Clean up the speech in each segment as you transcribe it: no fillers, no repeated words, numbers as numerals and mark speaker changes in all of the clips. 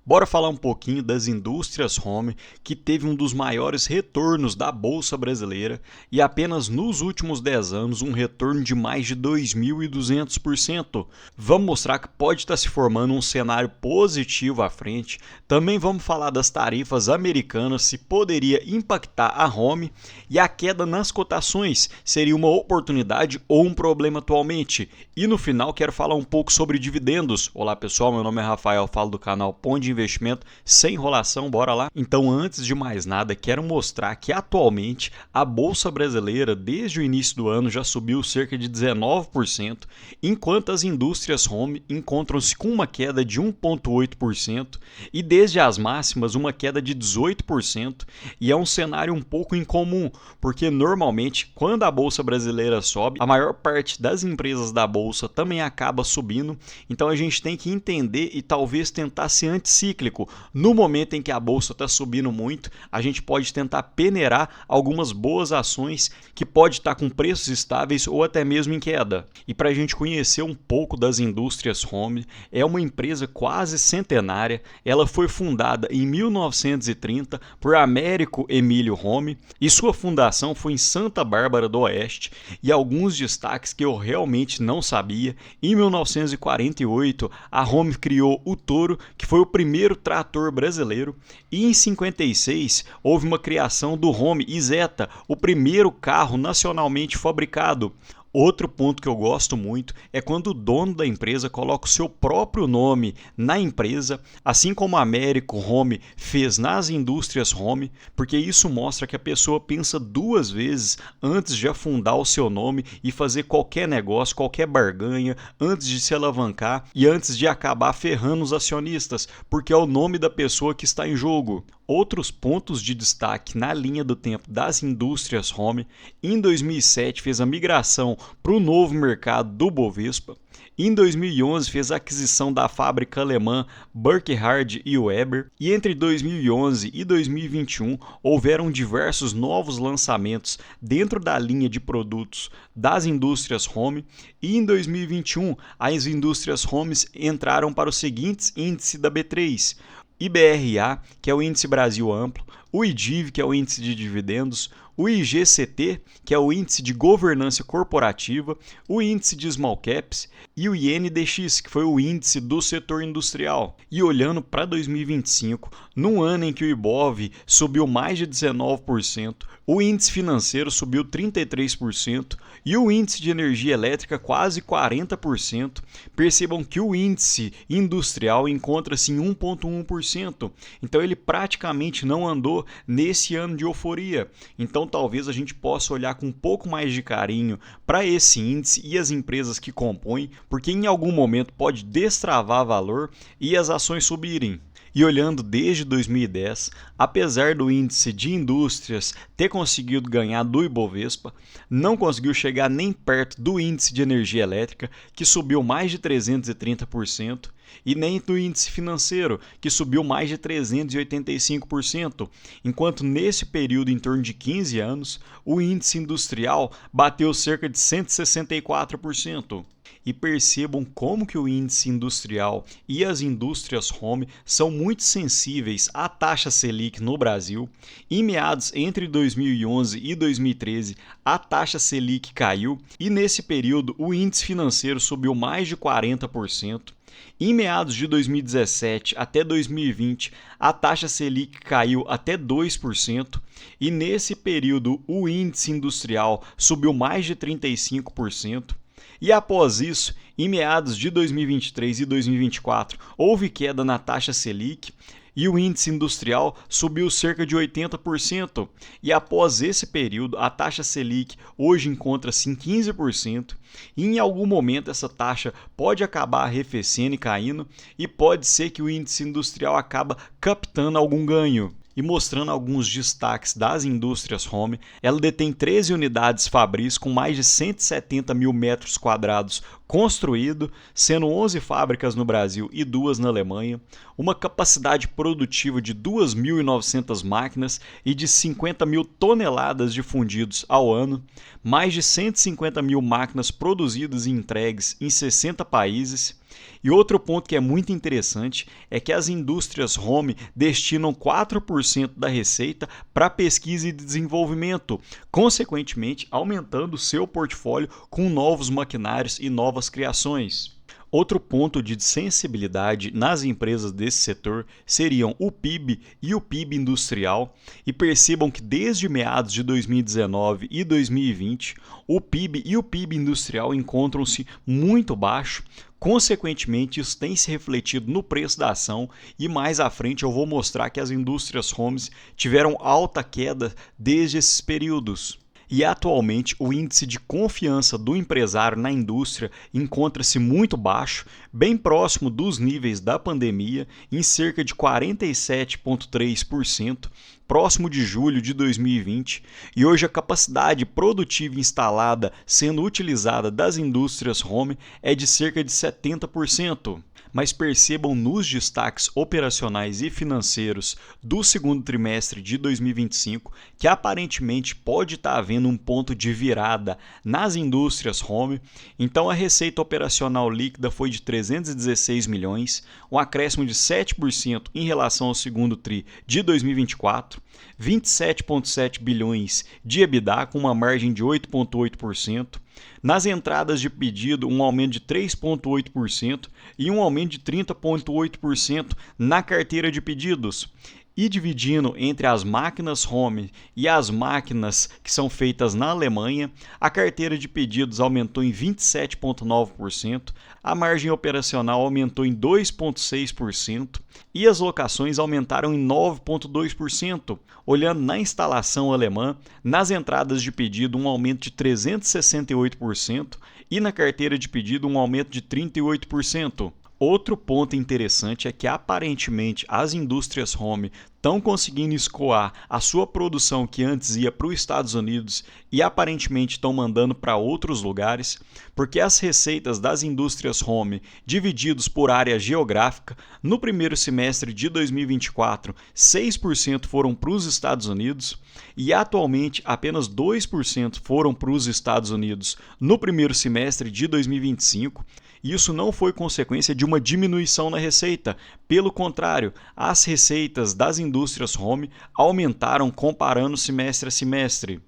Speaker 1: Bora falar um pouquinho das indústrias home, que teve um dos maiores retornos da Bolsa Brasileira e apenas nos últimos 10 anos um retorno de mais de 2.200%. Vamos mostrar que pode estar se formando um cenário positivo à frente. Também vamos falar das tarifas americanas, se poderia impactar a home, e a queda nas cotações seria uma oportunidade ou um problema atualmente. E no final quero falar um pouco sobre dividendos. Olá pessoal, meu nome é Rafael, falo do canal Ponde Investimento, sem enrolação, bora lá? Então, antes de mais nada, quero mostrar que atualmente a Bolsa Brasileira, desde o início do ano, já subiu cerca de 19%, enquanto as indústrias home encontram-se com uma queda de 1,8% e desde as máximas uma queda de 18%, e é um cenário um pouco incomum, porque normalmente quando a Bolsa Brasileira sobe, a maior parte das empresas da Bolsa também acaba subindo, então a gente tem que entender e talvez tentar se antecipar cíclico. No momento em que a bolsa está subindo muito, a gente pode tentar peneirar algumas boas ações que pode estar com preços estáveis ou até mesmo em queda. E para a gente conhecer um pouco das indústrias home, é uma empresa quase centenária. Ela foi fundada em 1930 por Américo Emílio Home e sua fundação foi em Santa Bárbara do Oeste. E alguns destaques que eu realmente não sabia: em 1948 a Home criou o Toro, que foi o primeiro trator brasileiro, e em 56 houve uma criação do Home Isetta, o primeiro carro nacionalmente fabricado. Outro ponto que eu gosto muito é quando o dono da empresa coloca o seu próprio nome na empresa, assim como a Américo Home fez nas indústrias home, porque isso mostra que a pessoa pensa duas vezes antes de afundar o seu nome e fazer qualquer negócio, qualquer barganha, antes de se alavancar e antes de acabar ferrando os acionistas, porque é o nome da pessoa que está em jogo. Outros pontos de destaque na linha do tempo das indústrias home: em 2007 fez a migração para o novo mercado do Bovespa. Em 2011 fez a aquisição da fábrica alemã Burkhardt e Weber, e entre 2011 e 2021 houveram diversos novos lançamentos dentro da linha de produtos das indústrias home, e em 2021 as indústrias homes entraram para os seguintes índices da B3: IBRA, que é o Índice Brasil Amplo, o IDIV, que é o Índice de Dividendos, o IGCT, que é o Índice de Governança Corporativa, o Índice de Small Caps e o INDX, que foi o Índice do Setor Industrial. E olhando para 2025, num ano em que o Ibov subiu mais de 19%, o índice financeiro subiu 33% e o índice de energia elétrica quase 40%, percebam que o índice industrial encontra-se em 1,1%. Então ele praticamente não andou nesse ano de euforia. Então talvez a gente possa olhar com um pouco mais de carinho para esse índice e as empresas que compõem, porque em algum momento pode destravar valor e as ações subirem. E olhando desde 2010, apesar do índice de indústrias ter conseguido ganhar do Ibovespa, não conseguiu chegar nem perto do índice de energia elétrica, que subiu mais de 330%, e nem do índice financeiro, que subiu mais de 385%, enquanto nesse período, em torno de 15 anos, o índice industrial bateu cerca de 164%. E percebam como que o índice industrial e as indústrias home são muito sensíveis à taxa Selic no Brasil. Em meados entre 2011 e 2013, a taxa Selic caiu e nesse período o índice financeiro subiu mais de 40%. Em meados de 2017 até 2020, a taxa Selic caiu até 2%, e nesse período o índice industrial subiu mais de 35%. E após isso, em meados de 2023 e 2024, houve queda na taxa Selic e o índice industrial subiu cerca de 80%. E após esse período, a taxa Selic hoje encontra-se em 15%, e em algum momento essa taxa pode acabar arrefecendo e caindo, e pode ser que o índice industrial acabe captando algum ganho. E mostrando alguns destaques das indústrias home, ela detém 13 unidades fabris com mais de 170 mil metros quadrados construído, sendo 11 fábricas no Brasil e 2 na Alemanha, uma capacidade produtiva de 2.900 máquinas e de 50 mil toneladas de fundidos ao ano, mais de 150 mil máquinas produzidas e entregues em 60 países, E outro ponto que é muito interessante é que as indústrias home destinam 4% da receita para pesquisa e desenvolvimento, consequentemente aumentando seu portfólio com novos maquinários e novas criações. Outro ponto de sensibilidade nas empresas desse setor seriam o PIB e o PIB industrial, e percebam que desde meados de 2019 e 2020, o PIB e o PIB industrial encontram-se muito baixo. Consequentemente, isso tem se refletido no preço da ação e mais à frente eu vou mostrar que as indústrias homes tiveram alta queda desde esses períodos. E atualmente o índice de confiança do empresário na indústria encontra-se muito baixo, bem próximo dos níveis da pandemia, em cerca de 47,3%, próximo de julho de 2020, e hoje a capacidade produtiva instalada sendo utilizada das indústrias home é de cerca de 70%. Mas percebam nos destaques operacionais e financeiros do segundo trimestre de 2025 que aparentemente pode estar havendo um ponto de virada nas indústrias home. Então a receita operacional líquida foi de 316 milhões, um acréscimo de 7% em relação ao segundo tri de 2024, 27,7 bilhões de EBITDA com uma margem de 8,8%. Nas entradas de pedido, um aumento de 3,8% e um aumento de 30,8% na carteira de pedidos. E dividindo entre as máquinas home e as máquinas que são feitas na Alemanha, a carteira de pedidos aumentou em 27,9%, a margem operacional aumentou em 2,6% e as locações aumentaram em 9,2%. Olhando na instalação alemã, nas entradas de pedido um aumento de 368% e na carteira de pedido um aumento de 38%. Outro ponto interessante é que aparentemente as indústrias home estão conseguindo escoar a sua produção que antes ia para os Estados Unidos e aparentemente estão mandando para outros lugares, porque as receitas das indústrias home divididos por área geográfica, no primeiro semestre de 2024, 6% foram para os Estados Unidos e atualmente apenas 2% foram para os Estados Unidos no primeiro semestre de 2025. Isso não foi consequência de uma diminuição na receita. Pelo contrário, as receitas das indústrias home aumentaram comparando semestre a semestre.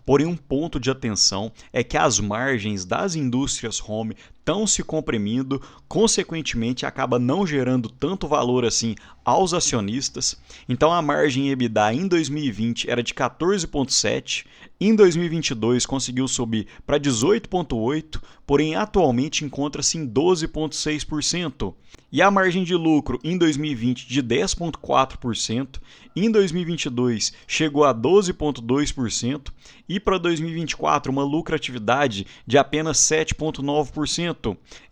Speaker 1: Porém, um ponto de atenção é que as margens das indústrias home estão se comprimindo, consequentemente acaba não gerando tanto valor assim aos acionistas. Então a margem EBITDA em 2020 era de 14,7%, em 2022 conseguiu subir para 18,8%, porém atualmente encontra-se em 12,6%. E a margem de lucro em 2020 de 10,4%, em 2022 chegou a 12,2% e para 2024 uma lucratividade de apenas 7,9%.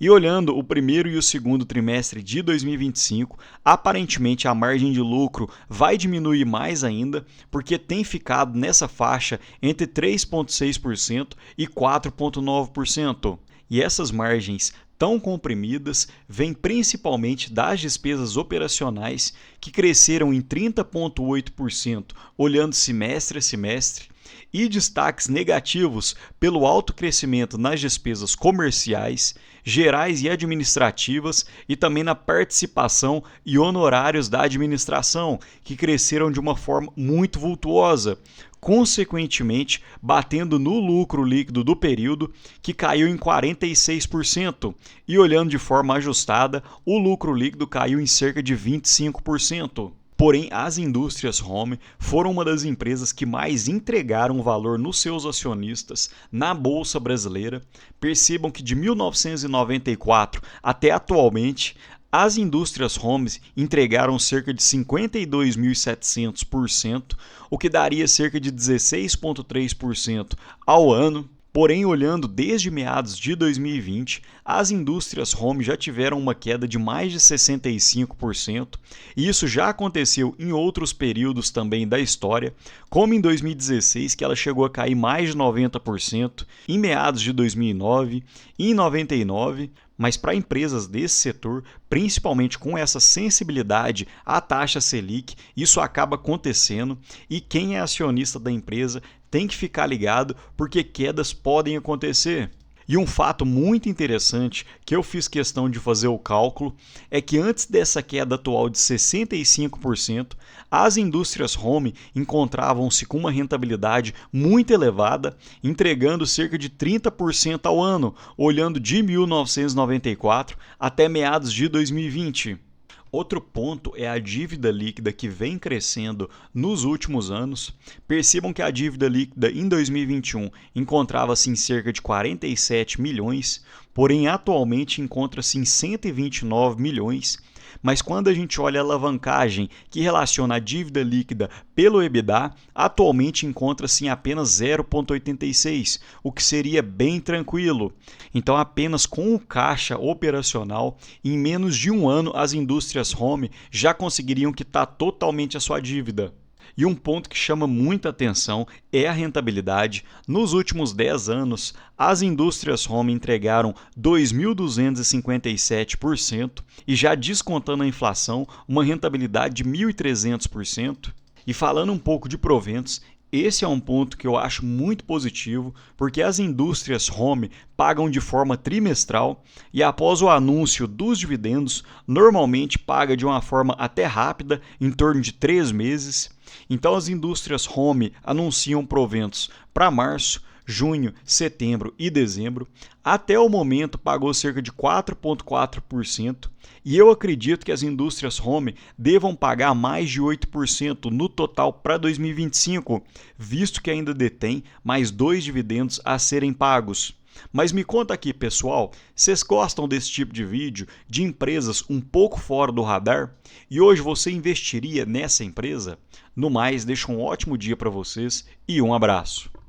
Speaker 1: E olhando o primeiro e o segundo trimestre de 2025, aparentemente a margem de lucro vai diminuir mais ainda, porque tem ficado nessa faixa entre 3,6% e 4,9%. E essas margens tão comprimidas vêm principalmente das despesas operacionais, que cresceram em 30,8% olhando semestre a semestre, e destaques negativos pelo alto crescimento nas despesas comerciais, gerais e administrativas e também na participação e honorários da administração, que cresceram de uma forma muito vultuosa, consequentemente batendo no lucro líquido do período, que caiu em 46%, e olhando de forma ajustada, o lucro líquido caiu em cerca de 25%. Porém, as indústrias home foram uma das empresas que mais entregaram valor nos seus acionistas na Bolsa Brasileira. Percebam que de 1994 até atualmente, as indústrias homes entregaram cerca de 52.700%, o que daria cerca de 16,3% ao ano. Porém, olhando desde meados de 2020, as indústrias home já tiveram uma queda de mais de 65%, e isso já aconteceu em outros períodos também da história, como em 2016, que ela chegou a cair mais de 90%, em meados de 2009 e em 99%, mas para empresas desse setor, principalmente com essa sensibilidade à taxa Selic, isso acaba acontecendo e quem é acionista da empresa tem que ficar ligado porque quedas podem acontecer. E um fato muito interessante que eu fiz questão de fazer o cálculo é que antes dessa queda atual de 65%, as indústrias home encontravam-se com uma rentabilidade muito elevada, entregando cerca de 30% ao ano, olhando de 1994 até meados de 2020. Outro ponto é a dívida líquida que vem crescendo nos últimos anos. Percebam que a dívida líquida em 2021 encontrava-se em cerca de 47 milhões, porém atualmente encontra-se em 129 milhões. Mas quando a gente olha a alavancagem que relaciona a dívida líquida pelo EBITDA, atualmente encontra-se em apenas 0,86, o que seria bem tranquilo. Então, apenas com o caixa operacional, em menos de um ano, as indústrias home já conseguiriam quitar totalmente a sua dívida. E um ponto que chama muita atenção é a rentabilidade. Nos últimos 10 anos, as indústrias home entregaram 2.257% e já descontando a inflação, uma rentabilidade de 1.300%. E falando um pouco de proventos, esse é um ponto que eu acho muito positivo, porque as indústrias home pagam de forma trimestral e após o anúncio dos dividendos, normalmente paga de uma forma até rápida, em torno de 3 meses. Então as indústrias home anunciam proventos para março, junho, setembro e dezembro. Até o momento pagou cerca de 4,4% e eu acredito que as indústrias home devam pagar mais de 8% no total para 2025, visto que ainda detém mais 2 dividendos a serem pagos. Mas me conta aqui, pessoal, vocês gostam desse tipo de vídeo, de empresas um pouco fora do radar? E hoje você investiria nessa empresa? No mais, deixa um ótimo dia para vocês e um abraço.